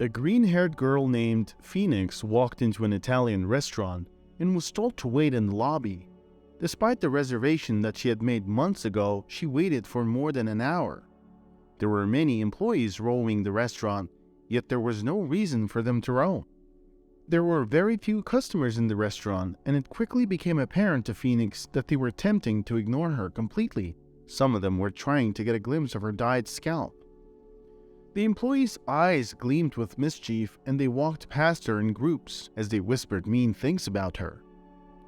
A green-haired girl named Phoenix walked into an Italian restaurant and was told to wait in the lobby. Despite the reservation that she had made months ago, she waited for more than an hour. There were many employees roaming the restaurant, yet there was no reason for them to roam. There were very few customers in the restaurant, and it quickly became apparent to Phoenix that they were attempting to ignore her completely. Some of them were trying to get a glimpse of her dyed scalp. The employees' eyes gleamed with mischief, and they walked past her in groups as they whispered mean things about her.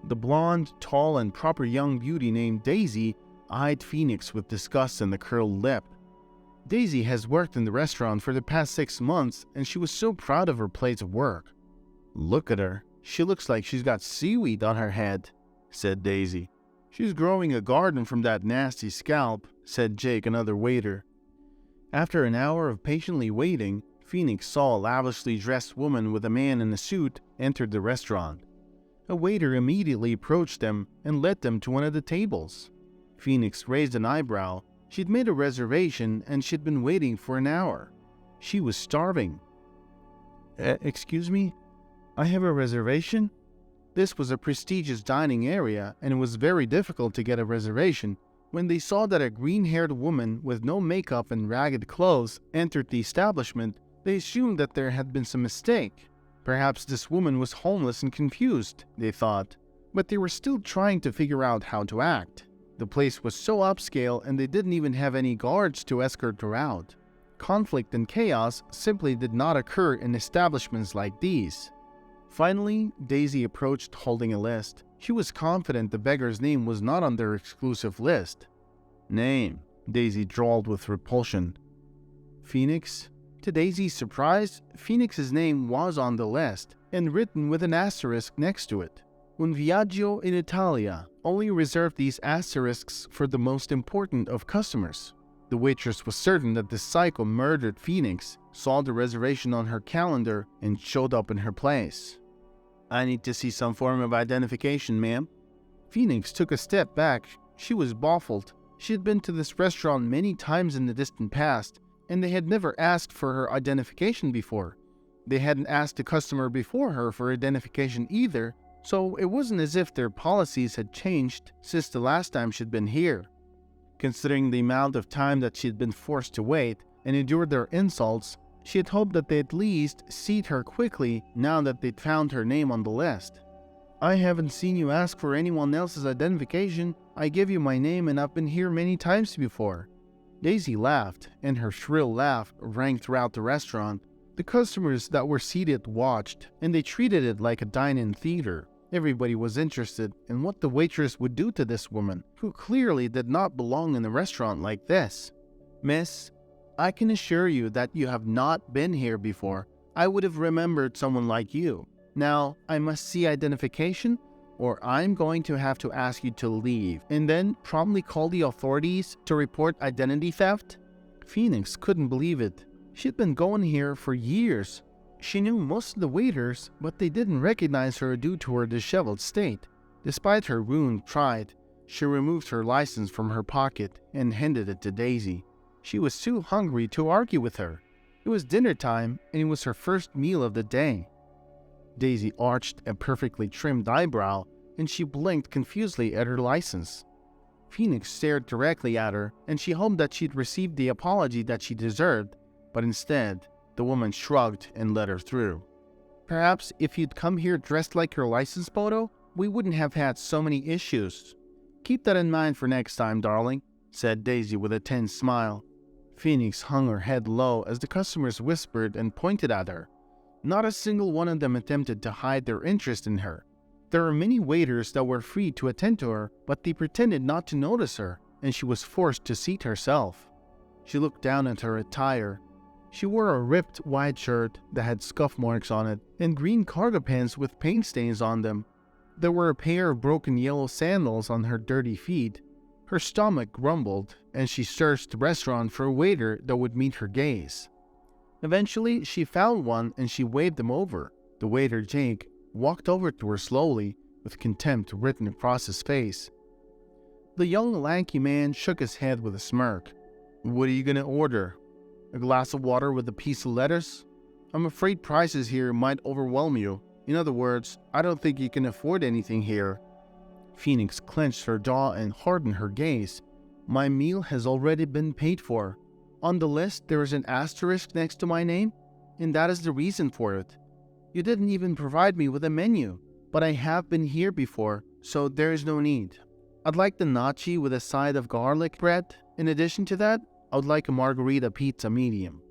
The blonde, tall, and proper young beauty named Daisy eyed Phoenix with disgust and a curled lip. Daisy has worked in the restaurant for the past 6 months, and she was so proud of her place of work. "Look at her. She looks like she's got seaweed on her head," said Daisy. "She's growing a garden from that nasty scalp," said Jake, another waiter. After an hour of patiently waiting, Phoenix saw a lavishly dressed woman with a man in a suit enter the restaurant. A waiter immediately approached them and led them to one of the tables. Phoenix raised an eyebrow. She'd made a reservation and she'd been waiting for an hour. She was starving. Excuse me? I have a reservation?" This was a prestigious dining area, and it was very difficult to get a reservation. When they saw that a green-haired woman with no makeup and ragged clothes entered the establishment, they assumed that there had been some mistake. Perhaps this woman was homeless and confused, they thought, but they were still trying to figure out how to act. The place was so upscale, and they didn't even have any guards to escort her out. Conflict and chaos simply did not occur in establishments like these. Finally, Daisy approached holding a list. She was confident the beggar's name was not on their exclusive list. "Name," Daisy drawled with repulsion. "Phoenix?" To Daisy's surprise, Phoenix's name was on the list, and written with an asterisk next to it. "Un viaggio in Italia" only reserved these asterisks for the most important of customers. The waitress was certain that the psycho murdered Phoenix, saw the reservation on her calendar, and showed up in her place. "I need to see some form of identification, ma'am." Phoenix took a step back. She was baffled. She had been to this restaurant many times in the distant past, and they had never asked for her identification before. They hadn't asked the customer before her for identification either, so it wasn't as if their policies had changed since the last time she'd been here. Considering the amount of time that she'd been forced to wait and endure their insults, she had hoped that they'd at least seat her quickly now that they'd found her name on the list. "I haven't seen you ask for anyone else's identification. I give you my name and I've been here many times before." Daisy laughed, and her shrill laugh rang throughout the restaurant. The customers that were seated watched, and they treated it like a dine-in theater. Everybody was interested in what the waitress would do to this woman, who clearly did not belong in a restaurant like this. "Miss, I can assure you that you have not been here before. I would have remembered someone like you. Now, I must see identification, or I'm going to have to ask you to leave, and then promptly call the authorities to report identity theft." Phoenix couldn't believe it. She'd been going here for years. She knew most of the waiters, but they didn't recognize her due to her disheveled state. Despite her ruined pride, she removed her license from her pocket and handed it to Daisy. She was too hungry to argue with her. It was dinner time, and it was her first meal of the day. Daisy arched a perfectly trimmed eyebrow, and she blinked confusedly at her license. Phoenix stared directly at her, and she hoped that she'd received the apology that she deserved, but instead, the woman shrugged and let her through. "Perhaps if you'd come here dressed like your license photo, we wouldn't have had so many issues." "Keep that in mind for next time, darling," said Daisy with a tense smile. Phoenix hung her head low as the customers whispered and pointed at her. Not a single one of them attempted to hide their interest in her. There were many waiters that were free to attend to her, but they pretended not to notice her, and she was forced to seat herself. She looked down at her attire. She wore a ripped white shirt that had scuff marks on it, and green cargo pants with paint stains on them. There were a pair of broken yellow sandals on her dirty feet. Her stomach grumbled, and she searched the restaurant for a waiter that would meet her gaze. Eventually, she found one and she waved him over. The waiter, Jake, walked over to her slowly, with contempt written across his face. The young lanky man shook his head with a smirk. "What are you gonna order? A glass of water with a piece of lettuce?" I'm afraid prices here might overwhelm you. In other words, I don't think you can afford anything here." Phoenix clenched her jaw and hardened her gaze. "My meal has already been paid for. On the list, there is an asterisk next to my name, and that is the reason for it. You didn't even provide me with a menu, but I have been here before, so there is no need. I'd like the nachi with a side of garlic bread. In addition to that, I would like a margarita pizza medium."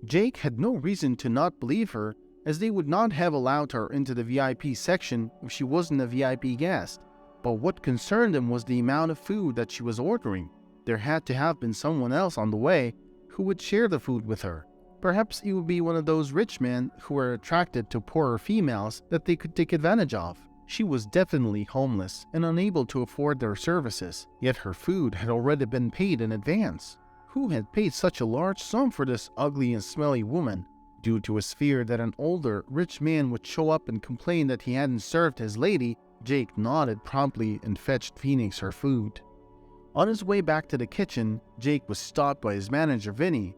Jake had no reason to not believe her, as they would not have allowed her into the VIP section if she wasn't a VIP guest. But what concerned him was the amount of food that she was ordering. There had to have been someone else on the way who would share the food with her. Perhaps it would be one of those rich men who were attracted to poorer females that they could take advantage of. She was definitely homeless and unable to afford their services, yet her food had already been paid in advance. Who had paid such a large sum for this ugly and smelly woman? Due to his fear that an older, rich man would show up and complain that he hadn't served his lady, Jake nodded promptly and fetched Phoenix her food. On his way back to the kitchen, Jake was stopped by his manager, Vinny.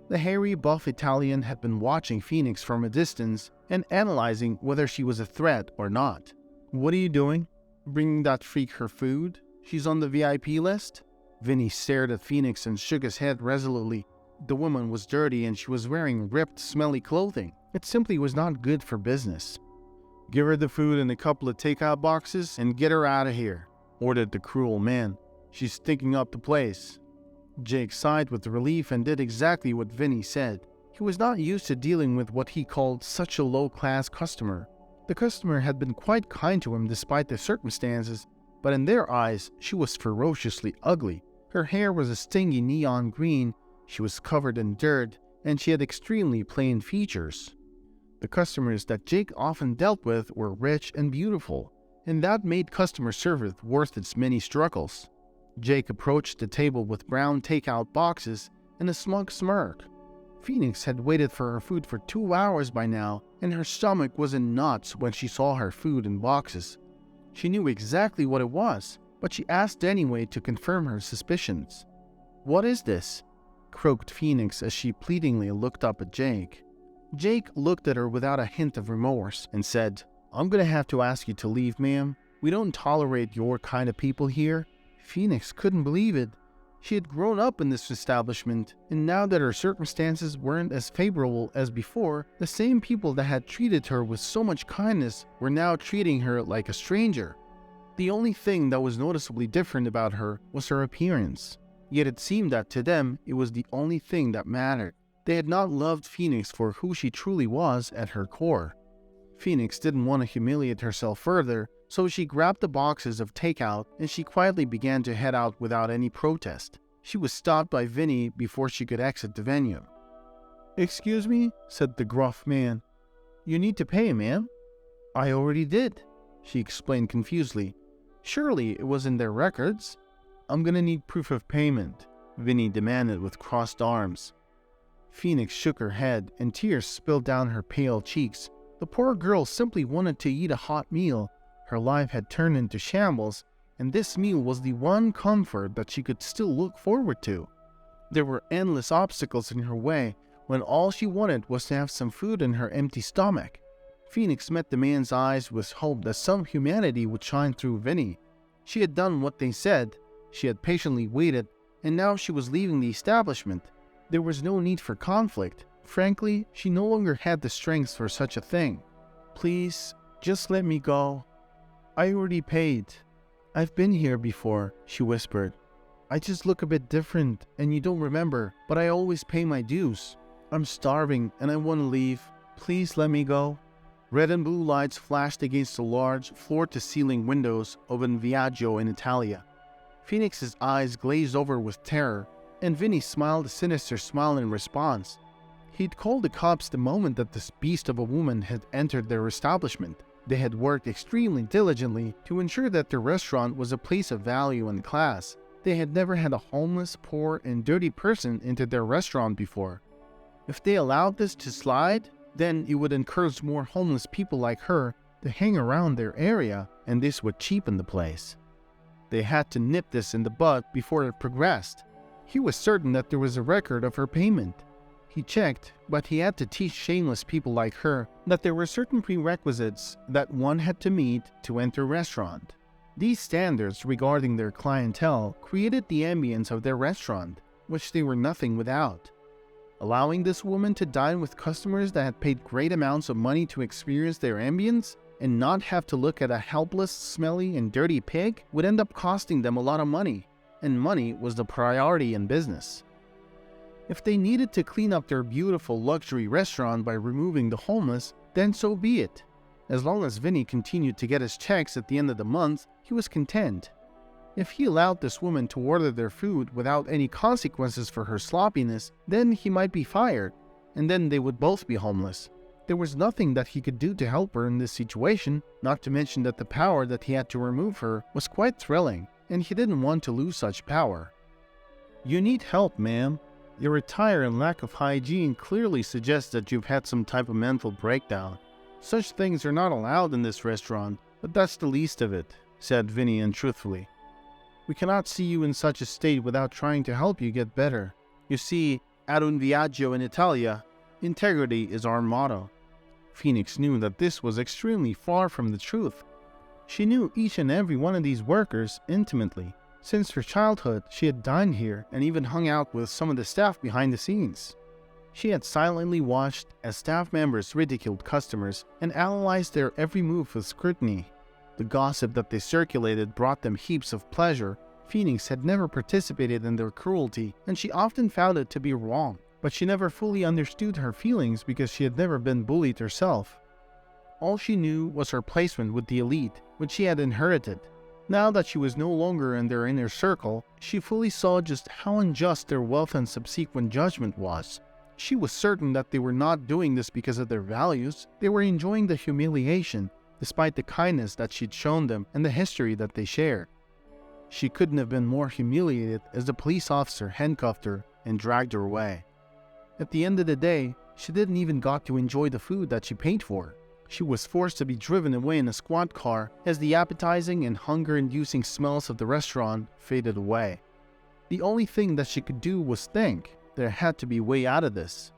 The hairy, buff Italian had been watching Phoenix from a distance and analyzing whether she was a threat or not. "What are you doing? Bringing that freak her food? She's on the VIP list?" Vinny stared at Phoenix and shook his head resolutely. The woman was dirty and she was wearing ripped, smelly clothing. It simply was not good for business. "Give her the food in a couple of takeout boxes and get her out of here," ordered the cruel man. "She's stinking up the place." Jake sighed with relief and did exactly what Vinny said. He was not used to dealing with what he called such a low-class customer. The customer had been quite kind to him despite the circumstances, but in their eyes, she was ferociously ugly. Her hair was a stingy neon green, she was covered in dirt, and she had extremely plain features. The customers that Jake often dealt with were rich and beautiful, and that made customer service worth its many struggles. Jake approached the table with brown takeout boxes and a smug smirk. Phoenix had waited for her food for 2 hours by now, and her stomach was in knots when she saw her food in boxes. She knew exactly what it was, but she asked anyway to confirm her suspicions. "What is this?" croaked Phoenix as she pleadingly looked up at Jake. Jake looked at her without a hint of remorse and said, "I'm gonna have to ask you to leave, ma'am. We don't tolerate your kind of people here." Phoenix couldn't believe it. She had grown up in this establishment, and now that her circumstances weren't as favorable as before, the same people that had treated her with so much kindness were now treating her like a stranger. The only thing that was noticeably different about her was her appearance. Yet it seemed that to them, it was the only thing that mattered. They had not loved Phoenix for who she truly was at her core. Phoenix didn't want to humiliate herself further, so she grabbed the boxes of takeout and she quietly began to head out without any protest. She was stopped by Vinny before she could exit the venue. "Excuse me," said the gruff man. "You need to pay, ma'am." "I already did," she explained confusedly. "Surely it was in their records." "I'm gonna need proof of payment," Vinny demanded with crossed arms. Phoenix shook her head and tears spilled down her pale cheeks. The poor girl simply wanted to eat a hot meal. Her life had turned into shambles, and this meal was the one comfort that she could still look forward to. There were endless obstacles in her way when all she wanted was to have some food in her empty stomach. Phoenix met the man's eyes with hope that some humanity would shine through Vinny. She had done what they said, she had patiently waited, and now she was leaving the establishment. There was no need for conflict. Frankly, she no longer had the strength for such a thing. "Please, just let me go. I already paid. I've been here before," she whispered. "I just look a bit different and you don't remember, but I always pay my dues. I'm starving and I want to leave. Please let me go." Red and blue lights flashed against the large, floor-to-ceiling windows of an Viaggio in Italia. Phoenix's eyes glazed over with terror, and Vinny smiled a sinister smile in response. He'd called the cops the moment that this beast of a woman had entered their establishment. They had worked extremely diligently to ensure that their restaurant was a place of value and class. They had never had a homeless, poor, and dirty person into their restaurant before. If they allowed this to slide, then it would encourage more homeless people like her to hang around their area, and this would cheapen the place. They had to nip this in the bud before it progressed. He was certain that there was a record of her payment. He checked, but he had to teach shameless people like her that there were certain prerequisites that one had to meet to enter a restaurant. These standards regarding their clientele created the ambience of their restaurant, which they were nothing without. Allowing this woman to dine with customers that had paid great amounts of money to experience their ambience and not have to look at a helpless, smelly, and dirty pig would end up costing them a lot of money, and money was the priority in business. If they needed to clean up their beautiful luxury restaurant by removing the homeless, then so be it. As long as Vinny continued to get his checks at the end of the month, he was content. If he allowed this woman to order their food without any consequences for her sloppiness, then he might be fired, and then they would both be homeless. There was nothing that he could do to help her in this situation, not to mention that the power that he had to remove her was quite thrilling, and he didn't want to lose such power. "You need help, ma'am. Your attire and lack of hygiene clearly suggests that you've had some type of mental breakdown. Such things are not allowed in this restaurant, but that's the least of it," said Vinny untruthfully. "We cannot see you in such a state without trying to help you get better. You see, ad un viaggio in Italia, integrity is our motto." Phoenix knew that this was extremely far from the truth. She knew each and every one of these workers intimately. Since her childhood, she had dined here and even hung out with some of the staff behind the scenes. She had silently watched as staff members ridiculed customers and analyzed their every move with scrutiny. The gossip that they circulated brought them heaps of pleasure. Phoenix had never participated in their cruelty, and she often found it to be wrong, but she never fully understood her feelings because she had never been bullied herself. All she knew was her placement with the elite, which she had inherited. Now that she was no longer in their inner circle, she fully saw just how unjust their wealth and subsequent judgment was. She was certain that they were not doing this because of their values. They were enjoying the humiliation, despite the kindness that she'd shown them and the history that they shared. She couldn't have been more humiliated as the police officer handcuffed her and dragged her away. At the end of the day, she didn't even got to enjoy the food that she paid for. She was forced to be driven away in a squad car as the appetizing and hunger-inducing smells of the restaurant faded away. The only thing that she could do was think there had to be a way out of this.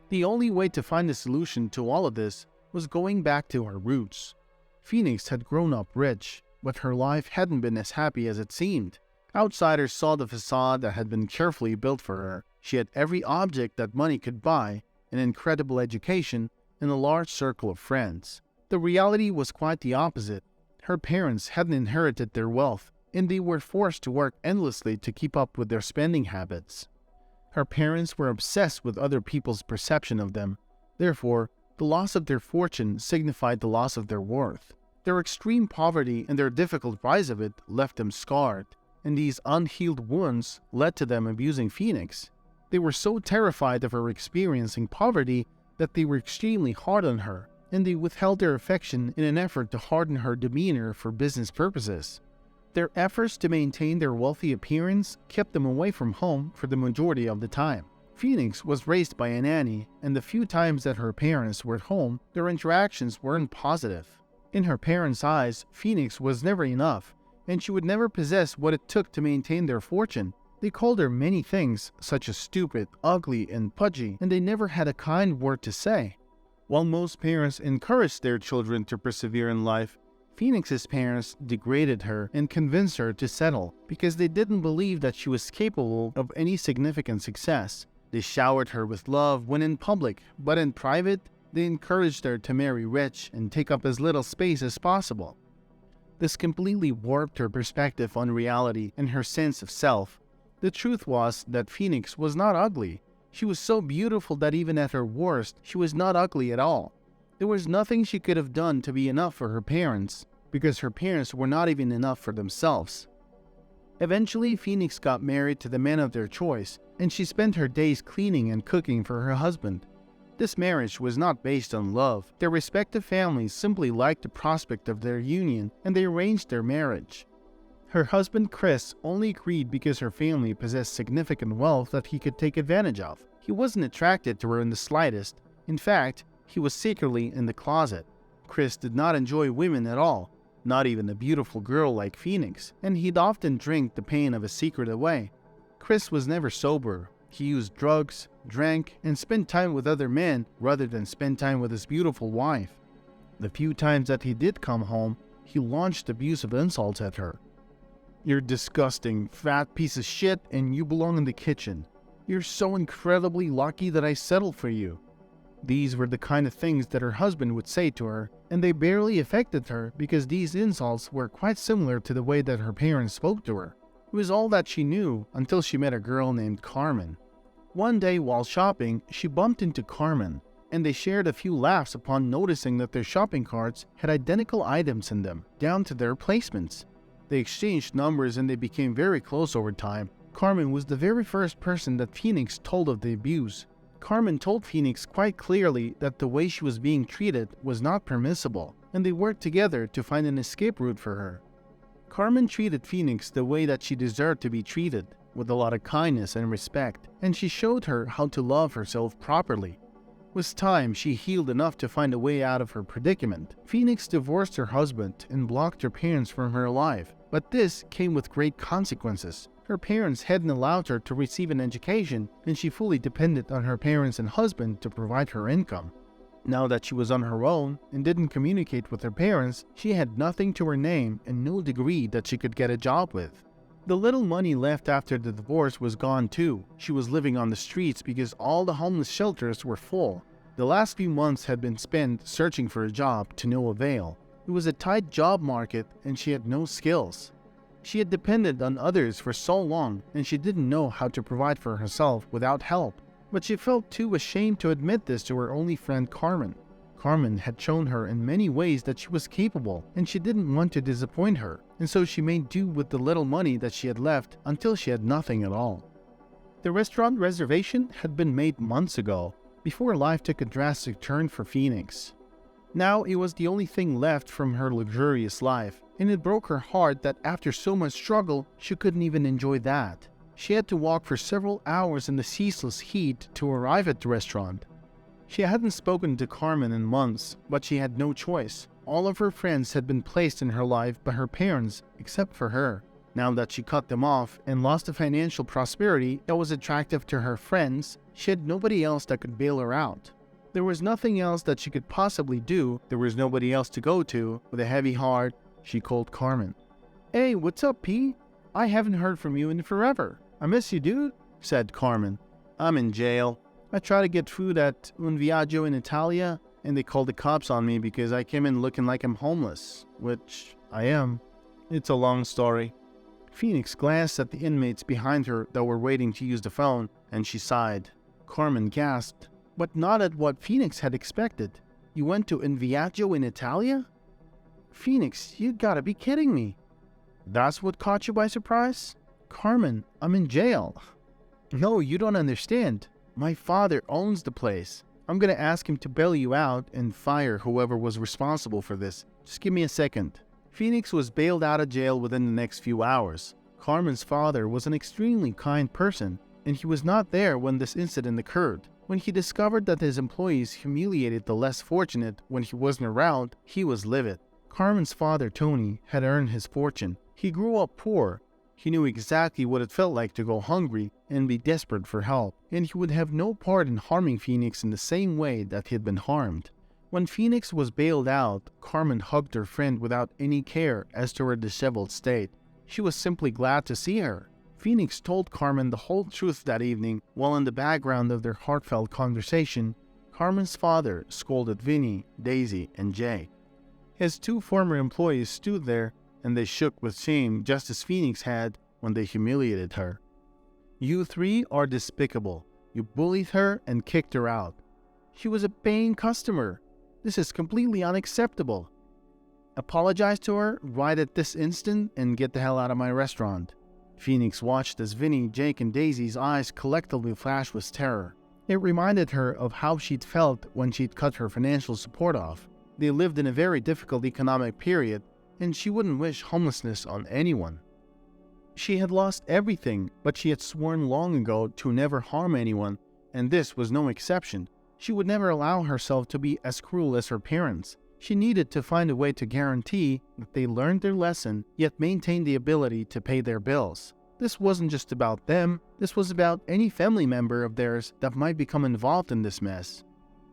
The only way to find a solution to all of this was going back to her roots. Phoenix had grown up rich, but her life hadn't been as happy as it seemed. Outsiders saw the facade that had been carefully built for her. She had every object that money could buy, an incredible education, and a large circle of friends. The reality was quite the opposite. Her parents hadn't inherited their wealth, and they were forced to work endlessly to keep up with their spending habits. Her parents were obsessed with other people's perception of them. Therefore, the loss of their fortune signified the loss of their worth. Their extreme poverty and their difficult rise of it left them scarred, and these unhealed wounds led to them abusing Phoenix. They were so terrified of her experiencing poverty that they were extremely hard on her, and they withheld their affection in an effort to harden her demeanor for business purposes. Their efforts to maintain their wealthy appearance kept them away from home for the majority of the time. Phoenix was raised by a nanny, and the few times that her parents were at home, their interactions weren't positive. In her parents' eyes, Phoenix was never enough, and she would never possess what it took to maintain their fortune. They called her many things, such as stupid, ugly, and pudgy, and they never had a kind word to say. While most parents encouraged their children to persevere in life, Phoenix's parents degraded her and convinced her to settle because they didn't believe that she was capable of any significant success. They showered her with love when in public, but in private, they encouraged her to marry rich and take up as little space as possible. This completely warped her perspective on reality and her sense of self. The truth was that Phoenix was not ugly. She was so beautiful that even at her worst, she was not ugly at all. There was nothing she could have done to be enough for her parents, because her parents were not even enough for themselves. Eventually, Phoenix got married to the man of their choice, and she spent her days cleaning and cooking for her husband. This marriage was not based on love. Their respective families simply liked the prospect of their union, and they arranged their marriage. Her husband Chris only agreed because her family possessed significant wealth that he could take advantage of. He wasn't attracted to her in the slightest. In fact, he was secretly in the closet. Chris did not enjoy women at all, not even a beautiful girl like Phoenix, and he'd often drink the pain of a secret away. Chris was never sober. He used drugs, drank, and spent time with other men rather than spend time with his beautiful wife. The few times that he did come home, he launched abusive insults at her. "You're disgusting, fat piece of shit, and you belong in the kitchen. You're so incredibly lucky that I settled for you." These were the kind of things that her husband would say to her, and they barely affected her because these insults were quite similar to the way that her parents spoke to her. It was all that she knew until she met a girl named Carmen. One day while shopping, she bumped into Carmen, and they shared a few laughs upon noticing that their shopping carts had identical items in them, down to their placements. They exchanged numbers and they became very close over time. Carmen was the very first person that Phoenix told of the abuse. Carmen told Phoenix quite clearly that the way she was being treated was not permissible, and they worked together to find an escape route for her. Carmen treated Phoenix the way that she deserved to be treated, with a lot of kindness and respect, and she showed her how to love herself properly. With time, she healed enough to find a way out of her predicament. Phoenix divorced her husband and blocked her parents from her life, but this came with great consequences. Her parents hadn't allowed her to receive an education, and she fully depended on her parents and husband to provide her income. Now that she was on her own and didn't communicate with her parents, she had nothing to her name and no degree that she could get a job with. The little money left after the divorce was gone too. She was living on the streets because all the homeless shelters were full. The last few months had been spent searching for a job to no avail. It was a tight job market and she had no skills. She had depended on others for so long and she didn't know how to provide for herself without help. But she felt too ashamed to admit this to her only friend Carmen. Carmen had shown her in many ways that she was capable and she didn't want to disappoint her, and so she made do with the little money that she had left until she had nothing at all. The restaurant reservation had been made months ago, before life took a drastic turn for Phoenix. Now it was the only thing left from her luxurious life, and it broke her heart that after so much struggle, she couldn't even enjoy that. She had to walk for several hours in the ceaseless heat to arrive at the restaurant. She hadn't spoken to Carmen in months, but she had no choice. All of her friends had been placed in her life by her parents, except for her. Now that she cut them off and lost the financial prosperity that was attractive to her friends, she had nobody else that could bail her out. There was nothing else that she could possibly do. There was nobody else to go to. With a heavy heart, she called Carmen. "Hey, what's up, P? I haven't heard from you in forever. I miss you, dude," said Carmen. "I'm in jail. I tried to get food at Un Viaggio in Italia, and they called the cops on me because I came in looking like I'm homeless, which I am. It's a long story." Phoenix glanced at the inmates behind her that were waiting to use the phone, and she sighed. Carmen gasped, but not at what Phoenix had expected. "You went to Un Viaggio in Italia? Phoenix, you gotta be kidding me. That's what caught you by surprise? Carmen, I'm in jail." "No, you don't understand. My father owns the place. I'm gonna ask him to bail you out and fire whoever was responsible for this. Just give me a second." Phoenix was bailed out of jail within the next few hours. Carmen's father was an extremely kind person, and he was not there when this incident occurred. When he discovered that his employees humiliated the less fortunate when he wasn't around, he was livid. Carmen's father, Tony, had earned his fortune. He grew up poor. He knew exactly what it felt like to go hungry and be desperate for help, and he would have no part in harming Phoenix in the same way that he had been harmed. When Phoenix was bailed out, Carmen hugged her friend without any care as to her disheveled state. She was simply glad to see her. Phoenix told Carmen the whole truth that evening, while in the background of their heartfelt conversation, Carmen's father scolded Vinny, Daisy, and Jay. His two former employees stood there, and they shook with shame just as Phoenix had when they humiliated her. "You three are despicable. You bullied her and kicked her out. She was a paying customer. This is completely unacceptable. Apologize to her right at this instant and get the hell out of my restaurant." Phoenix watched as Vinny, Jake, and Daisy's eyes collectively flashed with terror. It reminded her of how she'd felt when she'd cut her financial support off. They lived in a very difficult economic period, and she wouldn't wish homelessness on anyone. She had lost everything, but she had sworn long ago to never harm anyone, and this was no exception. She would never allow herself to be as cruel as her parents. She needed to find a way to guarantee that they learned their lesson, yet maintained the ability to pay their bills. This wasn't just about them, this was about any family member of theirs that might become involved in this mess.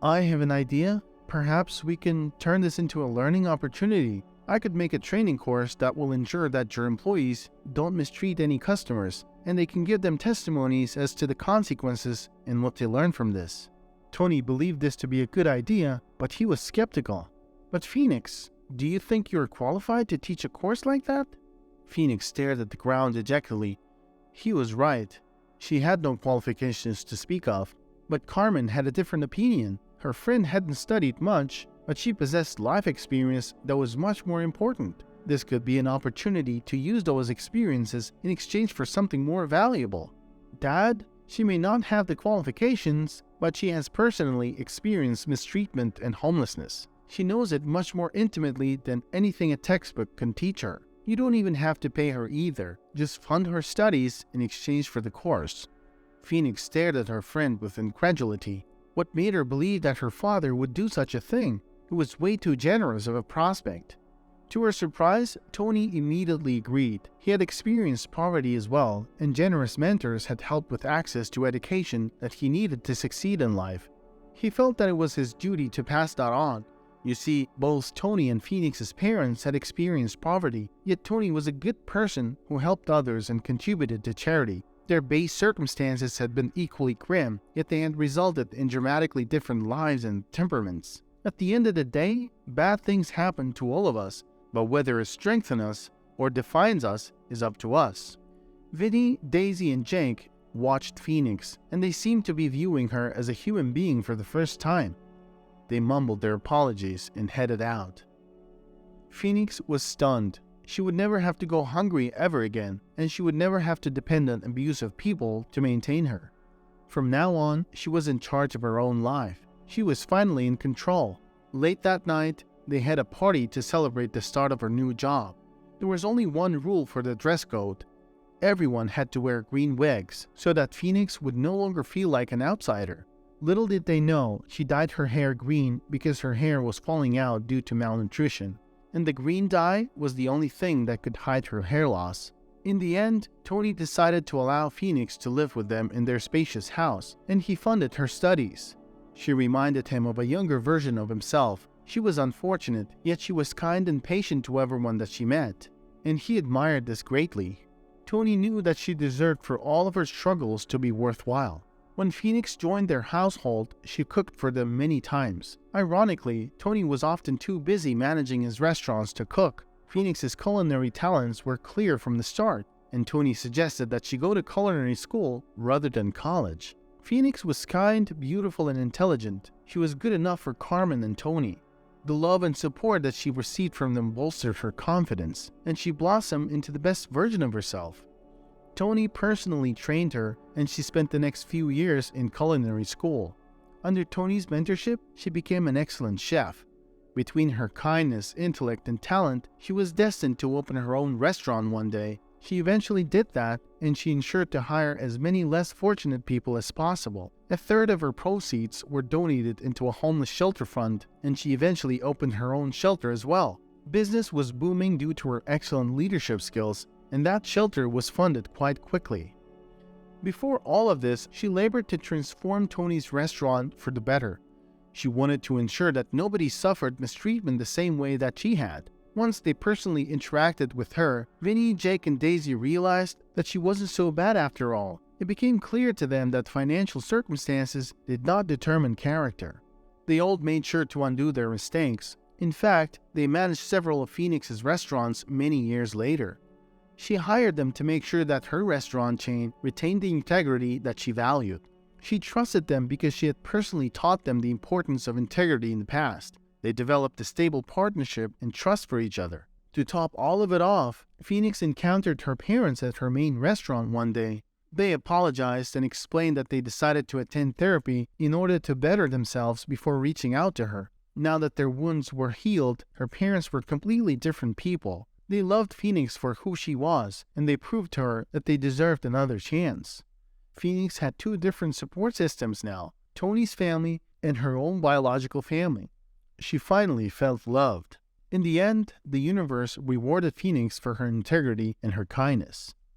I have an idea. Perhaps we can turn this into a learning opportunity. I could make a training course that will ensure that your employees don't mistreat any customers, and they can give them testimonies as to the consequences and what they learn from this. Tony believed this to be a good idea, but he was skeptical. But Phoenix, do you think you're qualified to teach a course like that? Phoenix stared at the ground dejectedly. He was right. She had no qualifications to speak of, but Carmen had a different opinion. Her friend hadn't studied much, but she possessed life experience that was much more important. This could be an opportunity to use those experiences in exchange for something more valuable. Dad, she may not have the qualifications, but she has personally experienced mistreatment and homelessness. She knows it much more intimately than anything a textbook can teach her. You don't even have to pay her either. Just fund her studies in exchange for the course. Phoenix stared at her friend with incredulity. What made her believe that her father would do such a thing? It was way too generous of a prospect. To her surprise, Tony immediately agreed. He had experienced poverty as well, and generous mentors had helped with access to education that he needed to succeed in life. He felt that it was his duty to pass that on. You see, both Tony and Phoenix's parents had experienced poverty, yet Tony was a good person who helped others and contributed to charity. Their base circumstances had been equally grim, yet they had resulted in dramatically different lives and temperaments. At the end of the day, bad things happen to all of us, but whether it strengthens us or defines us is up to us. Vinny, Daisy, and Jake watched Phoenix, and they seemed to be viewing her as a human being for the first time. They mumbled their apologies and headed out. Phoenix was stunned. She would never have to go hungry ever again, and she would never have to depend on abusive people to maintain her. From now on, she was in charge of her own life. She was finally in control. Late that night, they had a party to celebrate the start of her new job. There was only one rule for the dress code. Everyone had to wear green wigs, so that Phoenix would no longer feel like an outsider. Little did they know, she dyed her hair green because her hair was falling out due to malnutrition, and the green dye was the only thing that could hide her hair loss. In the end, Tony decided to allow Phoenix to live with them in their spacious house, and he funded her studies. She reminded him of a younger version of himself. She was unfortunate, yet she was kind and patient to everyone that she met, and he admired this greatly. Tony knew that she deserved for all of her struggles to be worthwhile. When Phoenix joined their household, she cooked for them many times. Ironically, Tony was often too busy managing his restaurants to cook. Phoenix's culinary talents were clear from the start, and Tony suggested that she go to culinary school rather than college. Phoenix was kind, beautiful, and intelligent. She was good enough for Carmen and Tony. The love and support that she received from them bolstered her confidence, and she blossomed into the best version of herself. Tony personally trained her, and she spent the next few years in culinary school. Under Tony's mentorship, she became an excellent chef. Between her kindness, intellect, and talent, she was destined to open her own restaurant one day. She eventually did that, and she ensured to hire as many less fortunate people as possible. A third of her proceeds were donated into a homeless shelter fund, and she eventually opened her own shelter as well. Business was booming due to her excellent leadership skills, and that shelter was funded quite quickly. Before all of this, she labored to transform Tony's restaurant for the better. She wanted to ensure that nobody suffered mistreatment the same way that she had. Once they personally interacted with her, Vinny, Jake, and Daisy realized that she wasn't so bad after all. It became clear to them that financial circumstances did not determine character. They all made sure to undo their mistakes. In fact, they managed several of Phoenix's restaurants many years later. She hired them to make sure that her restaurant chain retained the integrity that she valued. She trusted them because she had personally taught them the importance of integrity in the past. They developed a stable partnership and trust for each other. To top all of it off, Phoenix encountered her parents at her main restaurant one day. They apologized and explained that they decided to attend therapy in order to better themselves before reaching out to her. Now that their wounds were healed, her parents were completely different people. They loved Phoenix for who she was, and they proved to her that they deserved another chance. Phoenix had two different support systems now, Tony's family and her own biological family. She finally felt loved. In the end, the universe rewarded Phoenix for her integrity and her kindness.